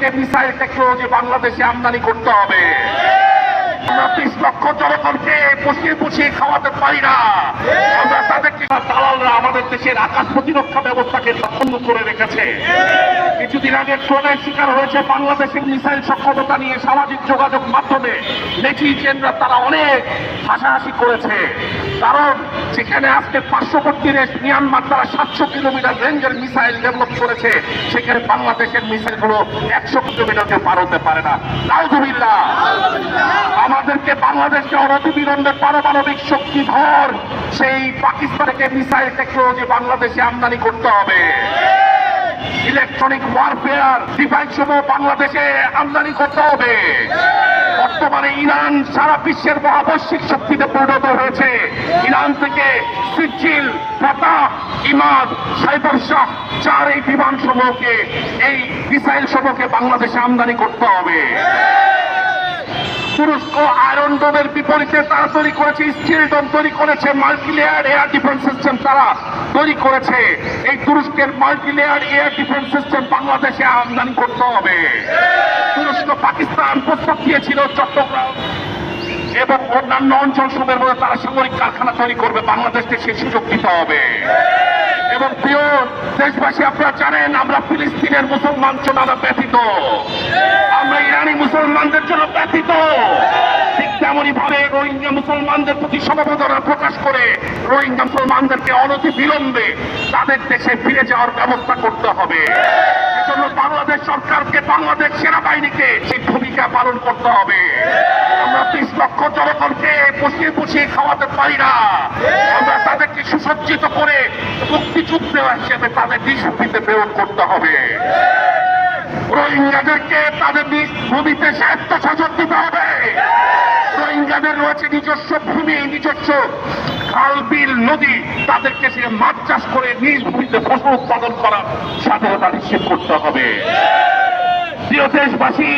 থেকে missile technology বাংলাদেশে আমদানি করতে হবে। আমরা 30 লক্ষ জনগণকে পুষিয়ে খাওয়াতে পারি না। আমরা তাদেরকে দালালরা আমাদের দেশের আকাশ প্রতিরক্ষা ব্যবস্থাকে সম্পন্ন করে রেখেছে। কিছুদিন আগে ট্রোনের শিকার হয়েছে বাংলাদেশের মিসাইল সক্ষমতা নিয়ে সামাজিক যোগাযোগ মাধ্যমে নেটিজেনরা তারা অনেক হাসাহাসি করেছে। কারণ যেখানে আজকে পার্শ্ববর্তী দেশ মিয়ানমার তারা 700 কিলোমিটার রেঞ্জের মিসাইল ডেভেলপ করেছে, সেখানে বাংলাদেশের মিসাইলগুলো 100 কিলোমিটারকে পার হতে পারে না। নাউজুবিল্লাহ। আমাদেরকে বাংলাদেশকে অনতিবিলম্বে পারমাণবিক শক্তিধর সেই পাকিস্তান থেকে মিসাইল টেকনোলজি বাংলাদেশে আমদানি করতে হবে। ইলেকট্রনিক ওয়ারফেয়ার ডিভাইস সমূহ বাংলাদেশে আমদানি করতে হবে। বর্তমানে ইরান সারা বিশ্বের মহাবৈশ্বিক শক্তিতে পরিণত হয়েছে। ইরান থেকে সিজিল, ফাতাহ, ইমাদ, সাইবার শাহ 4 এই বিমান সমূহকে, এই মিসাইল সমূহকে বাংলাদেশে আমদানি করতে হবে। তুরস্ক আয়রন ডোমের বিপরীতে তারা তৈরি করেছে, স্টিল ডোম তৈরি করেছে, মাল্টিলেয়ার এয়ার ডিফেন্স সিস্টেম তারা তৈরি করেছে। এই তুরস্কের মাল্টিলেয়ার এয়ার ডিফেন্স সিস্টেম বাংলাদেশে আমদানি করতে হবে। তুরস্ক পাকিস্তান প্রস্তাব দিয়েছিল চট্টগ্রাম এবং অন্যান্য অঞ্চল সমূহের মধ্যে তারা সামরিক কারখানা তৈরি করবে, বাংলাদেশকে সেই সুযোগ দিতে হবে। এবং প্রিয় দেশবাসী, আপনারা জানেন আমরা ফিলিস্তিনের মুসলমান জন্য ব্যথিত, আমরা ইরানি মুসলমানদের জন্য ব্যথিত। ঠিক তেমনই ভাবে রোহিঙ্গা মুসলমানদের প্রতি সমবেদনা প্রকাশ করে রোহিঙ্গা মুসলমানদেরকে অনতি বিলম্বে তাদের দেশে ফিরে যাওয়ার ব্যবস্থা করতে হবে। এজন্য বাংলাদেশ সরকারকে, বাংলাদেশ সেনাবাহিনীকে সেই ভূমিকা পালন করতে হবে। আমরা 30 লক্ষ জনগণকে পুষিয়ে খাওয়াতে পারি না। আমরা তাদেরকে সুসজ্জিত করে মুক্তিযুদ্ধ হিসেবে তাদের নিজ ভূমিতে প্রেরণ করতে হবে। রোহিঙ্গাদেরকে তাদের নিজ ভূমিতে স্বায়ত্তশাসন দিতে হবে। রোহিঙ্গাদের রয়েছে নিজস্ব ভূমি, নিজস্ব খাল, বিল, নদী, তাদেরকে সে মাছ চাষ করে নিজ ভূমিতে ফসল উৎপাদন করার স্বাধীনতা নিশ্চিত করতে হবে। প্রিয় দেশবাসী,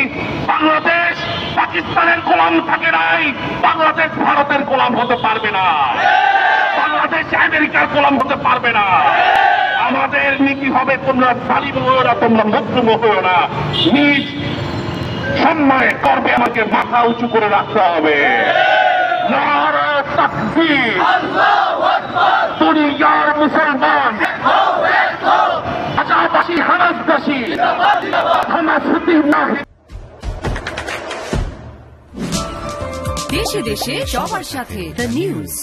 বাংলাদেশ পাকিস্তানের গোলাম থাকে নাই, বাংলাদেশ ভারতের গোলাম হতে পারবে না, বাংলাদেশ আমেরিকার গোলাম হতে পারবে না। আমাদের নীতি হবে তোমরা জালিম হও না, তোমরা মজলুম হও না, নিজ সম্মানে গর্বে আমাকে মাথা উঁচু করে রাখতে হবে। নারা তাকবীর, দুনিয়ার মুসলমান, আজাবাসী, হানাসবাসী, দেশে দেশে সবার সাথে দ্য নিউজ।